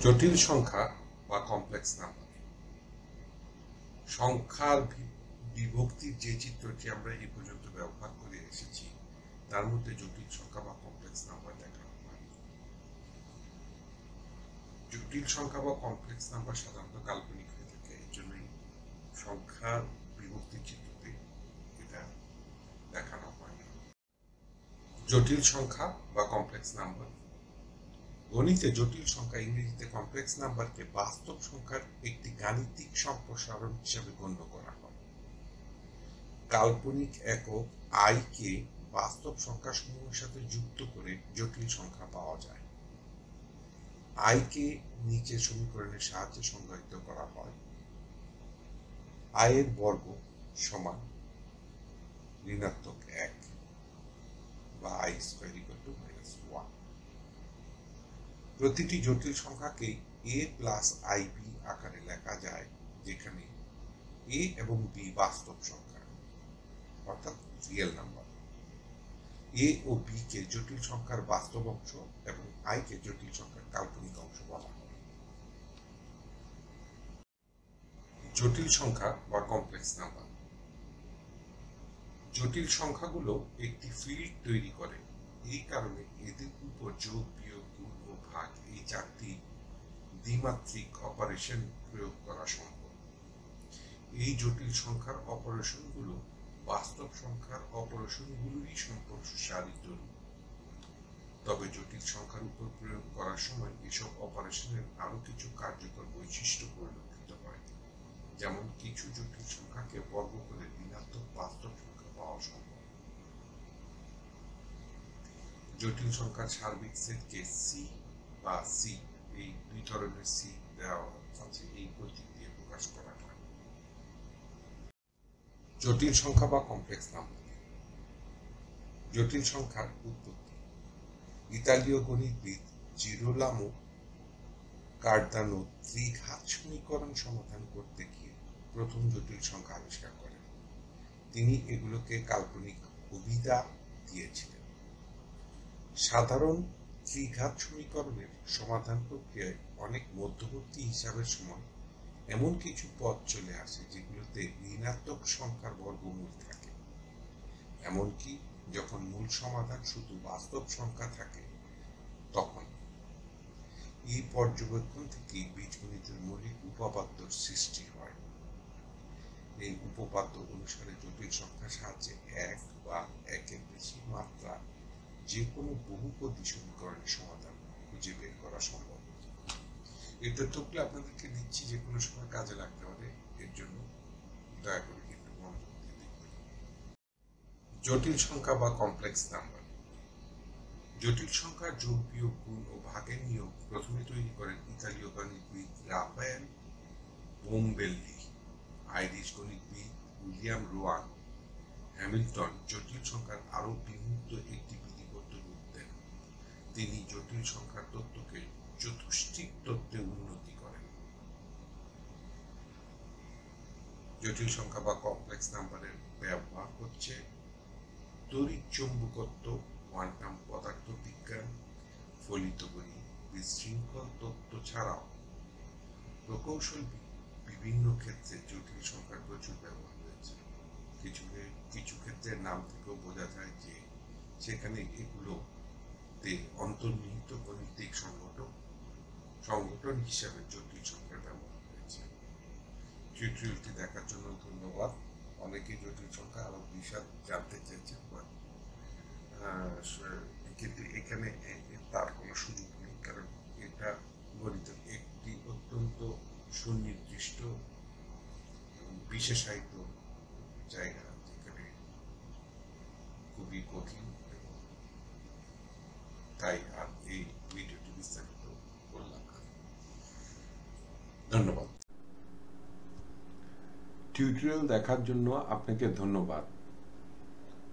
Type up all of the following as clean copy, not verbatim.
জটিল সংখ্যা বা কমপ্লেক্স নাম্বার। সংখ্যার বিভক্তির যে চিত্রটি আমরা এই পর্যন্ত ব্যবহার করে এসেছি তার মধ্যে জটিল সংখ্যা বা কমপ্লেক্স নাম্বার দেখানো হয়। জটিল সংখ্যা বা কমপ্লেক্স নাম্বার সাধারণত কাল্পনিক হয়ে থাকে, এই জন্যই সংখ্যার বিভক্তির চিত্রতে এটা দেখানো হয় না। জটিল সংখ্যা বা কমপ্লেক্স নাম্বার। গণিতে জটিল সংখ্যা, ইংরেজিতে কমপ্লেক্স নাম্বারকে বাস্তব সংখ্যার একটি গাণিতিক সম্প্রসারণ হিসাবে গণ্য করা হয়। কাল্পনিক একক আই কে বাস্তব সংখ্যা সমূহের সাথে যুক্ত করে জটিল সংখ্যা পাওয়া যায়। আই কে নিচের সমীকরণের সাহায্যে সংজ্ঞায়িত করা হয়। আই এর বর্গ সমান ঋণাত্মক 1 বা আই স্কয়ার ইকুয়াল টু -1। প্রতিটি জটিল সংখ্যাকে a প্লাস ib আকারে লেখা যায়, যেখানে a এবং b বাস্তব সংখ্যা অর্থাৎ রিয়েল নাম্বার। a ও b কে জটিল সংখ্যার বাস্তব অংশ এবং i কে জটিল সংখ্যার কাল্পনিক অংশ বলা হয়। জটিল সংখ্যা বা কমপ্লেক্স নাম্বার। জটিল সংখ্যাগুলো একটি ফিল্ড তৈরি করে, এই কারণে এদের উপর যোগ, বিয়োগ, গুণ ও ভাগ এই চারটি দ্বিমাত্রিক অপারেশন প্রয়োগ করা সম্ভব। এই জটিল সংখ্যার অপারেশনগুলো বাস্তব সংখ্যার অপারেশনগুলোরই সম্প্রসারিত রূপ। তবে জটিল সংখ্যার উপর প্রয়োগ করার সময় এসব অপারেশনের আরো কিছু কার্যকর বৈশিষ্ট্য পরিলক্ষিত হয়, যেমন কিছু জটিল সংখ্যাকে বর্গ করে ঋণাত্মক বাস্তব সংখ্যা পাওয়া সম্ভব। জটিল সংখ্যার সার্বিক সেটকে সি বা সি, এই দুই ধরনের সি দেওয়া আছে, এই প্রতীক দিয়ে প্রকাশ করা হয়। জটিল সংখ্যা বা কমপ্লেক্স নাম্বার। জটিল সংখ্যার উৎপত্তি। ইতালীয় গণিতবিদ জিরোলামো কার্দানো ত্রিঘাত সমীকরণ সমাধান করতে গিয়ে প্রথম জটিল সংখ্যা আবিষ্কার করেন। তিনি এগুলোকে কাল্পনিক অভিধা দিয়েছিলেন। সাধারণ ত্রিঘাত সমীকরণের সমাধান প্রক্রিয়ায় অনেক মধ্যবর্তী হিসাবের সময় এমন কিছু পদ চলে আসে যেগুলোতে ঋণাত্মক সংখ্যার বর্গমূল থাকে। এমনকি যখন মূল সমাধান শুধু বাস্তব সংখ্যা থাকে তখন। এই পর্যবেক্ষণ থেকে বীজগণিতের মৌলিক উপপাদ্যর সৃষ্টি হয়। এই উপপাদ্য অনুসারে জটিল সংখ্যার সাহায্যে এক বা একের বেশি মাত্রা যে কোনো বহুপদী সমীকরণের সমাধান খুঁজে বের করা সম্ভব। এই তথ্যগুলো আপনাদেরকে দিচ্ছি, যে কোনো সময় কাজে লাগতে পারে, এর জন্য দয়া করে একটু মনোযোগ দিয়ে দেখবেন। জটিল সংখ্যা বা কমপ্লেক্স নাম্বার। জটিল সংখ্যার যোগ, বিয়োগ, গুণ ও ভাগের নিয়ম প্রথমে তৈরি করেন ইতালীয় গণিতবিদ রাফায়েল বোম্বেল্লি। আইরিশ গণিতবিদ উইলিয়াম রোয়ান হ্যামিল্টন জটিল সংখ্যার আরো বিমূর্ত একটি বিধিবদ্ধ রূপ দেন। তিনি জটিল সংখ্যার তত্ত্বকে চতুষ্টিক তত্ত্বে উন্নতি করেন। জটিল সংখ্যা বা কমপ্লেক্স নাম্বারের ব্যবহার হচ্ছে তড়িৎ চৌম্বকত্ব, কোয়ান্টাম পদার্থবিজ্ঞান, ফলিত গণিত, বিশৃঙ্খল তত্ত্ব ছাড়াও প্রকৌশল বিভিন্ন ক্ষেত্রে জটিল সংখ্যার প্রচুর ব্যবহার হয়েছে। কিছু ক্ষেত্রের নাম থেকেও বোঝা যায় যে সেখানে এগুলোতে অন্তর্নিহিত গণিতিক সংগঠন হিসাবে জটিল সংখ্যার ব্যবহার হয়েছে। টিউটোরিয়ালটি দেখার জন্য ধন্যবাদ। অনেকে জটিল সংখ্যা আরো বিশদ জানতে চেয়েছেন, কিন্তু এখানে তার কোনো সুযোগ নেই, কারণ এটা গণিতের একটি অত্যন্ত সুনির্দিষ্ট বিশেষায়িত জায়গা, যেখানে খুবই কঠিন, তাই আর এই ভিডিওটি বিস্তারিত করলাম না। ধন্যবাদ। টিউটোরিয়াল দেখার জন্য আপনাকে ধন্যবাদ।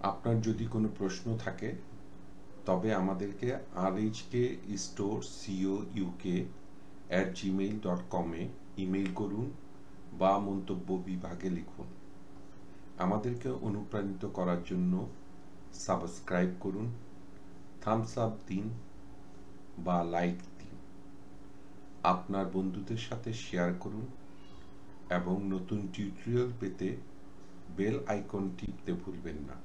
আপনার যদি কোনো প্রশ্ন থাকে তবে আমাদেরকে rhkstorecouk@gmail.com এ ইমেইল করুন বা মন্তব্য বিভাগে লিখুন। আমাদেরকে অনুপ্রাণিত করার জন্য সাবস্ক্রাইব করুন, থামস আপ দিন বা লাইক দিন। আপনার বন্ধুদের সাথে শেয়ার করুন এবং নতুন টিউটোরিয়াল পেতে বেল আইকন টিপতে ভুলবেন না।